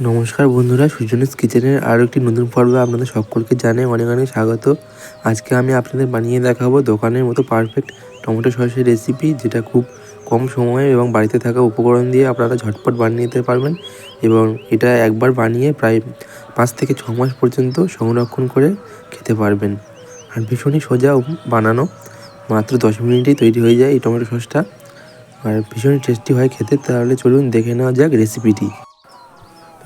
নমস্কার বন্ধুরা, সুজনিস কিচেনের আরও একটি নতুন পর্বে আপনাদের সকলকে জানাই অনেক অনেক স্বাগত। আজকে আমি আপনাদের বানিয়ে দেখাবো দোকানের মতো পারফেক্ট টমেটো সসের রেসিপি, যেটা খুব কম সময়ে এবং বাড়িতে থাকা উপকরণ দিয়ে আপনারা ঝটপট বানিয়ে নিতে পারবেন। এবং এটা একবার বানিয়ে প্রায় 5 থেকে 6 মাস পর্যন্ত সংরক্ষণ করে খেতে পারবেন। আর ভীষণই সোজা বানানো, মাত্র 10 মিনিটেই তৈরি হয়ে যায় এই টমেটো সসটা, আর ভীষণই টেস্টি হয় খেতে। তাহলে চলুন দেখে নেওয়া যাক রেসিপিটি।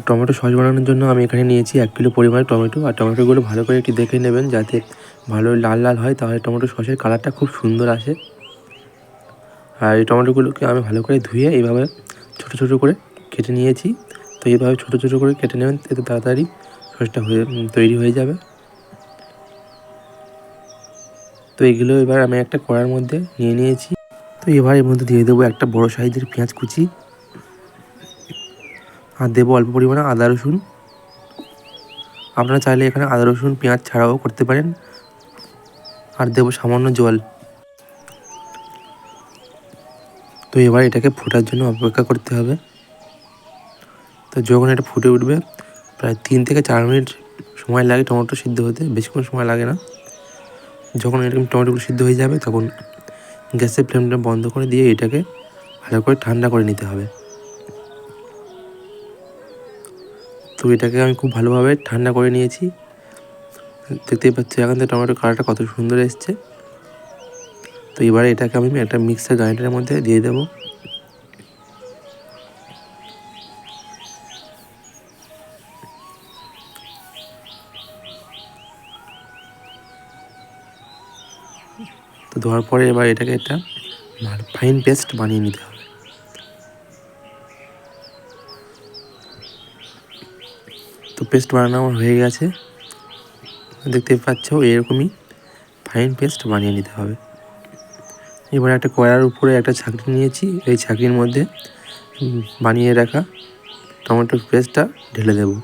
টমেটো সস বানানোর জন্য আমি এখানে নিয়েছি 1 কিলো পরিমাণে টমেটো। আর টমেটোগুলো ভালো করে একটু দেখে নেবেন, যাতে ভালো লাল লাল হয়, তাহলে টমেটো সসের কালারটা খুব সুন্দর আসে। আর এই টমেটোগুলোকে আমি ভালো করে ধুয়ে এইভাবে ছোটো ছোটো করে কেটে নিয়েছি। তো এইভাবে ছোটো ছোটো করে কেটে নেবেন, এতে তাড়াতাড়ি সসটা তৈরি হয়ে যাবে। তো এগুলো এবার আমি একটা কড়ার মধ্যে নিয়ে নিয়েছি। তো এবার এর মধ্যে দিয়ে দেবো একটা বড় সাইজের পেঁয়াজ কুচি, আর দেবো অল্প পরিমাণে আদা রসুন। আপনারা চাইলে এখানে আদা রসুন পেঁয়াজ ছাড়াও করতে পারেন। আর দেবো সামান্য জল। তো এবার এটাকে ফোটার জন্য অপেক্ষা করতে হবে। তো যখন এটা ফুটে উঠবে, প্রায় 3 থেকে 4 মিনিট সময় লাগে টমেটো সিদ্ধ হতে, বেশিক্ষণ সময় লাগে না। যখন এরকম টমেটোগুলো সিদ্ধ হয়ে যাবে, তখন গ্যাসের ফ্লেমটা বন্ধ করে দিয়ে এটাকে ভালো করে ঠান্ডা করে নিতে হবে। তো এটাকে আমি খুব ভালোভাবে ঠান্ডা করে নিয়েছি। দেখতেই পাচ্ছি এখন থেকে টমেটোর কালারটা কত সুন্দর এসছে। তো এবারে এটাকে আমি একটা মিক্সার গ্রাইন্ডারের মধ্যে দিয়ে দেবো। তো দেওয়ার পরে এবার এটাকে একটা ফাইন পেস্ট বানিয়ে নিতে হবে। তো পেস্ট বানানো আমার হয়ে গেছে, দেখতে পাচ্ছ এরকমই ফাইন পেস্ট বানিয়ে নিতে হবে। এবার একটা কড়ার উপরে একটা ছাঁকনি নিয়েছি, এই ছাঁকনির মধ্যে বানিয়ে রাখা টমেটোর পেস্টটা ঢেলে দেবো।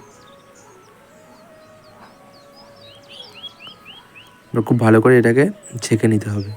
খুব ভালো করে এটাকে ছেঁকে নিতে হবে।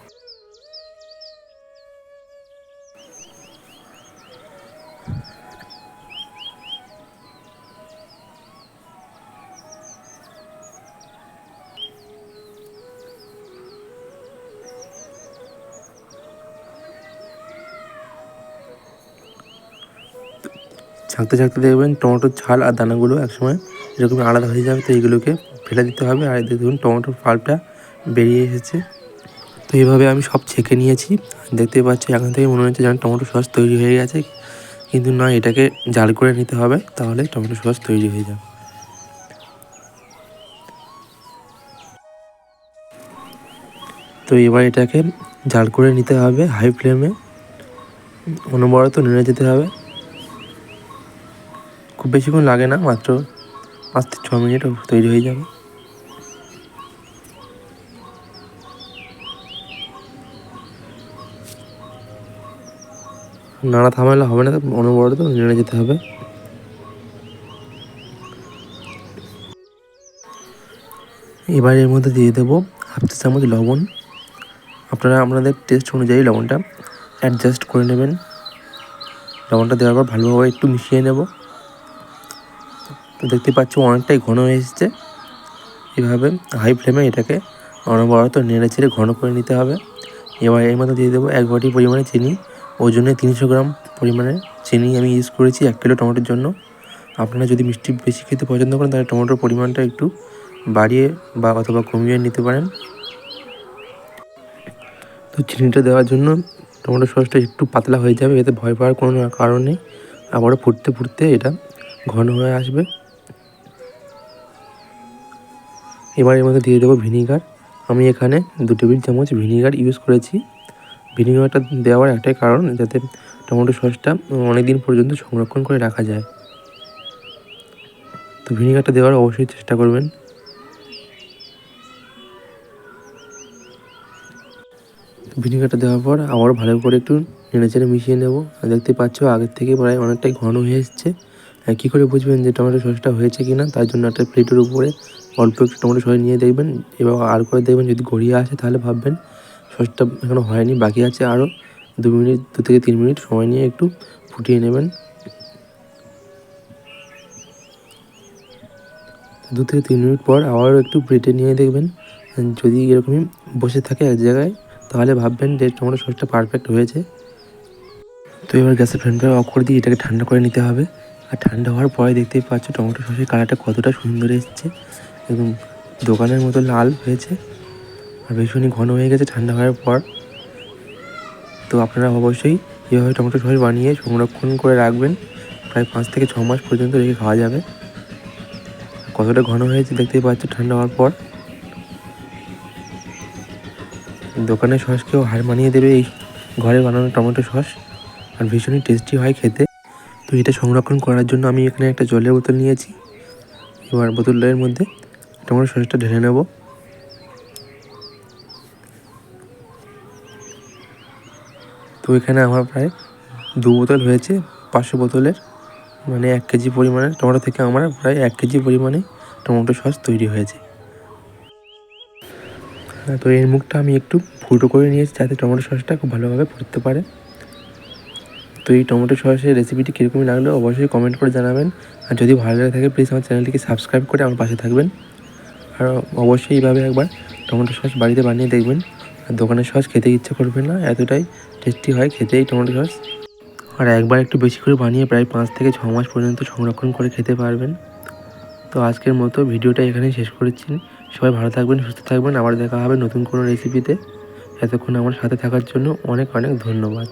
ছাঁকতে ছাঁকতে দেখবেন টমেটোর ছাল আর দানাগুলো একসময় এরকম আলাদা হয়ে যাবে। তো এইগুলোকে ফেলে দিতে হবে। আর দেখুন টমেটোর পাল্পটা বেরিয়ে এসেছে। তো এইভাবে আমি সব ছেঁকে নিয়েছি। দেখতেই পাচ্ছি এখন থেকে মনে হচ্ছে যেন টমেটো সস তৈরি হয়ে গেছে, কিন্তু না, এটাকে জাল করে নিতে হবে, তাহলে টমেটো সস তৈরি হয়ে যাবে। তো এবার এটাকে জাল করে নিতে হবে হাই ফ্লেমে, অনবরত নেড়ে যেতে হবে। খুব বেশিক্ষণ লাগে না, মাত্র 5 থেকে 6 মিনিট তৈরি হয়ে যাবে। নাড়া থামালে হবে না, অনবরত নেড়ে যেতে হবে। এবার এর মধ্যে দিয়ে দেবো হাফ চা চামচ লবণ। আপনারা আপনাদের টেস্ট অনুযায়ী লবণটা অ্যাডজাস্ট করে নেবেন। লবণটা দেওয়ার পর ভালোভাবে একটু মিশিয়ে নেব। তো দেখতে পাচ্ছ অনেকটাই ঘন হয়ে এসেছে। এভাবে হাই ফ্লেমে এটাকে অনবরত নেড়ে চেড়ে ঘন করে নিতে হবে। এবার এর মধ্যে দিয়ে দেবো 1 বাটি পরিমাণে চিনি। ওজনে 300 গ্রাম পরিমাণে চিনি আমি ইউজ করেছি 1 কিলো টমেটোর জন্য। আপনারা যদি মিষ্টি বেশি খেতে পছন্দ করেন, তাহলে টমেটোর পরিমাণটা একটু বাড়িয়ে বা অথবা কমিয়ে নিতে পারেন। তো চিনিটা দেওয়ার জন্য টমেটো সসটা একটু পাতলা হয়ে যাবে, এতে ভয় পাওয়ার কোনো কারণ নেই। আবারও ফুটতে ফুটতে এটা ঘন হয়ে আসবে। এবার এর মধ্যে দিয়ে দেবো ভিনিগার। আমি এখানে 2 টেবিল চামচ ভিনিগার ইউজ করেছি। ভিনিগারটা দেওয়ার একটাই কারণ, যাতে টমেটো সসটা অনেক দিন পর্যন্ত সংরক্ষণ করে রাখা যায়। তো ভিনিগারটা দেওয়ার অবশ্যই চেষ্টা করবেন। ভিনিগারটা দেওয়ার পর আবারও ভালো করে একটু নেড়েচেড়ে মিশিয়ে নেব। দেখতে পাচ্ছ আগের থেকে প্রায় অনেকটাই ঘন হয়ে এসছে। কী করে বুঝবেন যে টমেটো সসটা হয়েছে কি না, তার জন্য একটা প্লেটের উপরে অল্প একটু টমেটো সস নিয়ে দেখবেন, এবং আর করে দেখবেন যদি গড়িয়ে আসে, তাহলে ভাববেন সসটা এখনও হয়নি, বাকি আছে আরও 2 থেকে 3 মিনিট সময় নিয়ে একটু ফুটিয়ে নেবেন। 2 থেকে 3 মিনিট পর আবারও একটু ব্রেডে নিয়ে দেখবেন, যদি এরকমই বসে থাকে এক জায়গায় তাহলে ভাববেন যে টমেটো সসটা পারফেক্ট হয়েছে। তো এবার গ্যাসের ফ্লেমটা অফ করে দিয়ে এটাকে ঠান্ডা করে নিতে হবে। আর ঠান্ডা হওয়ার পরে দেখতেই পাচ্ছ টমেটো সসের কালারটা কতটা সুন্দর এসছে এবং দোকানের মতো লাল হয়েছে আর ভীষণই ঘন হয়ে গেছে ঠান্ডা হওয়ার পর। তো আপনারা অবশ্যই এভাবে টমেটো সস বানিয়ে সংরক্ষণ করে রাখবেন, প্রায় 5 থেকে 6 মাস পর্যন্ত রেখে খাওয়া যাবে। কতটা ঘন হয়েছে দেখতেই পাচ্ছ ঠান্ডা হওয়ার পর। দোকানের সসকেও হার মানিয়ে দেবে এই ঘরে বানানো টমেটো সস, আর ভীষণই টেস্টি হয় খেতে। তো এটা সংরক্ষণ করার জন্য আমি এখানে একটা জলের বোতল নিয়েছি। এবার বোতলের মধ্যে টমেটো সসটা ঢেলে নেব। তো এখানে আমার প্রায় 2 বোতল হয়েছে 500 বোতলের, মানে 1 কেজি পরিমাণের টমেটো থেকে আমার প্রায় 1 কেজি পরিমাণে টমেটো সস তৈরি হয়েছে। তো এর মুখটা আমি একটু ফুটো করে নিয়েছি যাতে টমেটো সসটা খুব ভালোভাবে পড়তে পারে। তো এই টমেটো সসের রেসিপিটি কীরকমই লাগলো অবশ্যই কমেন্ট করে জানাবেন। আর যদি ভালো লেগে থাকে প্লিজ আমার চ্যানেলটিকে সাবস্ক্রাইব করে আমার পাশে থাকবেন। আর অবশ্যই এইভাবে একবার টমেটো সস বাড়িতে বানিয়ে দেখবেন, আর দোকানের সস খেতে ইচ্ছে করবে না, এতটাই টেস্টি হয় খেতে এই টমেটো সস। আর একবার একটু বেশি করে বানিয়ে প্রায় 5 থেকে 6 মাস পর্যন্ত সংরক্ষণ করে খেতে পারবেন। তো আজকের মতো ভিডিওটা এখানেই শেষ করেছি। সবাই ভালো থাকবেন, সুস্থ থাকবেন, আবার দেখা হবে নতুন কোনো রেসিপিতে। এতক্ষণ আমার সাথে থাকার জন্য অনেক অনেক ধন্যবাদ।